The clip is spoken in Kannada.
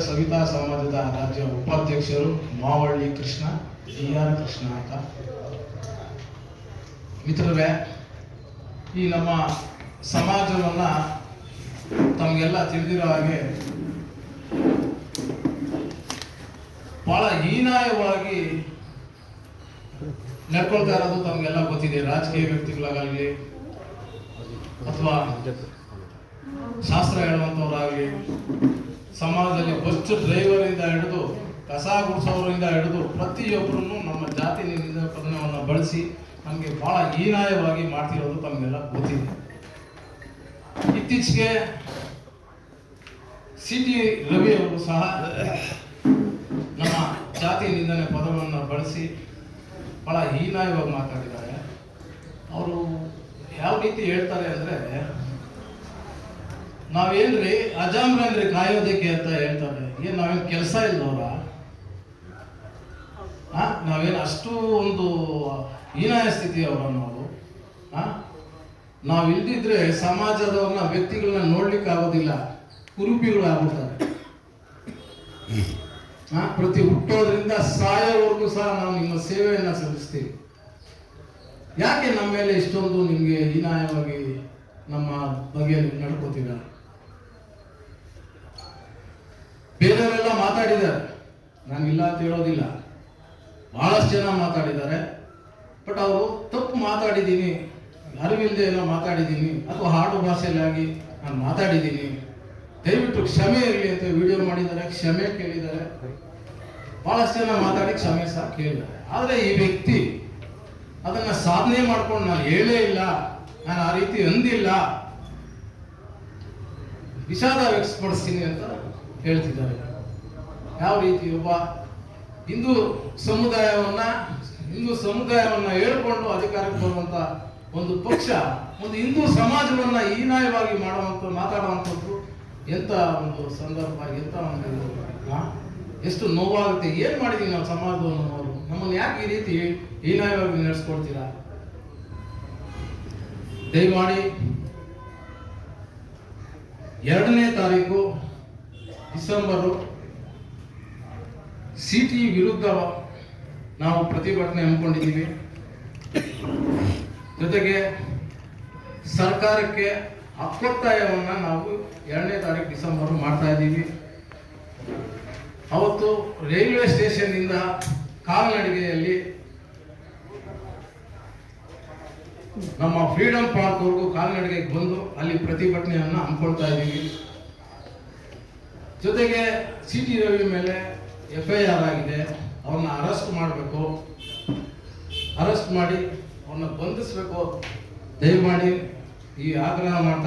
ಸವಿತಾ ಸಮಾಜದ ರಾಜ್ಯ ಉಪಾಧ್ಯಕ್ಷರು ಮಾವಳ್ಳಿ ಕೃಷ್ಣ ಡಿ.ಆರ್. ಕೃಷ್ಣ ಅಂತ. ಮಿತ್ರರೇ, ಈ ನಮ್ಮ ಸಮಾಜವನ್ನ ತಮಗೆಲ್ಲ ತಿಳಿದಿರೋ ಹಾಗೆ ಬಹಳ ಹೀನಾಯವಾಗಿ ನಡ್ಕೊಳ್ತಾ ಇರೋದು ತಮಗೆಲ್ಲ ಗೊತ್ತಿದೆ. ರಾಜಕೀಯ ವ್ಯಕ್ತಿಗಳಾಗಲಿ ಅಥವಾ ಶಾಸ್ತ್ರ ಹೇಳುವಂಥವ್ರಾಗಲಿ, ಸಮಾಜದಲ್ಲಿ ಬಸ್ ಡ್ರೈವರಿಂದ ಹಿಡಿದು ಕಸ ಗುಡಿಸೋರಿಂದ ಹಿಡಿದು ಪ್ರತಿಯೊಬ್ಬರನ್ನು ನಮ್ಮ ಜಾತಿ ಪದವನ್ನು ಬಳಸಿ ನಮಗೆ ಬಹಳ ಹೀನಾಯವಾಗಿ ಮಾಡ್ತಿರೋದು ತಮಗೆಲ್ಲ ಗೊತ್ತಿದೆ. ಇತ್ತೀಚೆಗೆ ಸಿ.ಟಿ. ರವಿ ಅವರು ಸಹ ನಮ್ಮ ಜಾತಿ ನಿಂದನೆ ಪದವನ್ನು ಬಳಸಿ ಬಹಳ ಹೀನಾಯವಾಗಿ ಮಾತಾಡಿದ್ದಾರೆ. ಅವರು ಯಾವ ರೀತಿ ಹೇಳ್ತಾರೆ ಅಂದರೆ, ನಾವೇನ್ರಿ ಅಜಾಮ್ರನ್ರಿ ಕಾಯೋದಕ್ಕೆ ಅಂತ ಹೇಳ್ತಾರೆ. ಏನು ನಾವೇನು ಕೆಲಸ ಇಲ್ಲದವ್ರ? ನಾವೇನು ಅಷ್ಟು ಒಂದು ಹೀನಾಯ ಸ್ಥಿತಿ ಅವರ ನಾವು? ನಾವು ಇಲ್ದಿದ್ರೆ ಸಮಾಜದವ್ರನ್ನ ವ್ಯಕ್ತಿಗಳನ್ನ ನೋಡ್ಲಿಕ್ಕೆ ಆಗೋದಿಲ್ಲ, ಕುರುಪಿಗಳು ಆಗ್ಬಿಡ್ತಾರೆ. ಪ್ರತಿ ಹುಟ್ಟೋದ್ರಿಂದ ಸಾಯೋವರೆಗೂ ಸಹ ನಾವು ನಿಮ್ಮ ಸೇವೆಯನ್ನ ಸಲ್ಲಿಸ್ತೀವಿ. ಯಾಕೆ ನಮ್ಮ ಮೇಲೆ ಇಷ್ಟೊಂದು ನಿಮಗೆ ಹೀನಾಯವಾಗಿ ನಮ್ಮ ಬಗ್ಗೆ ನಡ್ಕೋತೀರ? ಬೇರೆಯವರೆಲ್ಲ ಮಾತಾಡಿದ್ದಾರೆ, ನಾನಿಲ್ಲ ಅಂತ ಹೇಳೋದಿಲ್ಲ, ಬಹಳಷ್ಟು ಜನ ಮಾತಾಡಿದ್ದಾರೆ. ಬಟ್ ಅವರು ತಪ್ಪು ಮಾತಾಡಿದ್ದೀನಿ, ಅರಿವಿಲ್ಲದೆ ಏನೋ ಮಾತಾಡಿದ್ದೀನಿ, ಅಥವಾ ಹಾಡು ಭಾಷೆಯಲ್ಲಾಗಿ ನಾನು ಮಾತಾಡಿದ್ದೀನಿ, ದಯವಿಟ್ಟು ಕ್ಷಮೆ ಇರಲಿ ಅಂತ ವಿಡಿಯೋ ಮಾಡಿದ್ದಾರೆ, ಕ್ಷಮೆ ಕೇಳಿದ್ದಾರೆ. ಬಹಳಷ್ಟು ಜನ ಮಾತಾಡಿ ಕ್ಷಮೆ ಸಹ ಕೇಳಿದ್ದಾರೆ. ಆದರೆ ಈ ವ್ಯಕ್ತಿ ಅದನ್ನ ಸಾಧನೆ ಮಾಡ್ಕೊಂಡು ನಾನು ಹೇಳೇ ಇಲ್ಲ, ನಾನು ಆ ರೀತಿ ಅಂದಿಲ್ಲ, ವಿಷಾದ ವ್ಯಕ್ತಪಡಿಸ್ತೀನಿ ಅಂತ ಹೇಳ್ತಿದ್ದಾರೆ. ಯಾವ ರೀತಿ ಒಬ್ಬ ಹಿಂದೂ ಸಮುದಾಯವನ್ನ ಹೇಳ್ಕೊಂಡು ಅಧಿಕಾರಕ್ಕೆ ಬರುವಂತ ಒಂದು ಪಕ್ಷ ಒಂದು ಹಿಂದೂ ಸಮಾಜವನ್ನ ಹೀನಾಯವಾಗಿ ಮಾತಾಡುವಂಥದ್ದು ಎಂತ ಒಂದು ಸಂದರ್ಭ, ಎಂತ ಒಂದು ಎಷ್ಟು ನೋವಾಗುತ್ತೆ. ಏನ್ ಮಾಡಿದೀವಿ ನಾವು ಸಮಾಜವನ್ನು? ನಾವು ನಮ್ಮನ್ನು ಯಾಕೆ ಈ ರೀತಿ ಹೀನಾಯವಾಗಿ ನಡೆಸ್ಕೊಡ್ತೀರಾ? ದಯಮಾಡಿ 2ನೇ ತಾರೀಕು ಡಿಸೆಂಬರು ಸಿ.ಟಿ. ವಿರುದ್ಧ ನಾವು ಪ್ರತಿಭಟನೆ ಹಮ್ಮಿಕೊಂಡಿದ್ದೀವಿ. ಜೊತೆಗೆ ಸರ್ಕಾರಕ್ಕೆ ಅಪ್ಪೊತ್ತಾಯವನ್ನ ನಾವು 2ನೇ ತಾರೀಕು ಡಿಸೆಂಬರ್ ಮಾಡ್ತಾ ಇದ್ದೀವಿ. ಅವತ್ತು ರೈಲ್ವೆ ಸ್ಟೇಷನ್ ಇಂದ ಕಾಲ್ನಡಿಗೆಯಲ್ಲಿ ನಮ್ಮ ಫ್ರೀಡಂ ಪಾರ್ಕ್ ವರೆಗೂ ಕಾಲ್ನಡಿಗೆಗೆ ಬಂದು ಅಲ್ಲಿ ಪ್ರತಿಭಟನೆಯನ್ನ ಹಮ್ಮಿಕೊಳ್ತಾ ಇದ್ದೀವಿ. ಜೊತೆಗೆ ಸಿ.ಟಿ. ರವಿ ಮೇಲೆ FIR ಆಗಿದೆ, ಅವ್ರನ್ನ ಅರೆಸ್ಟ್ ಮಾಡಬೇಕು, ಅರೆಸ್ಟ್ ಮಾಡಿ ಅವ್ರನ್ನ ಬಂಧಿಸಬೇಕು. ದಯಮಾಡಿ ಈ ಆಗ್ರಹ ಮಾಡ್ತಾ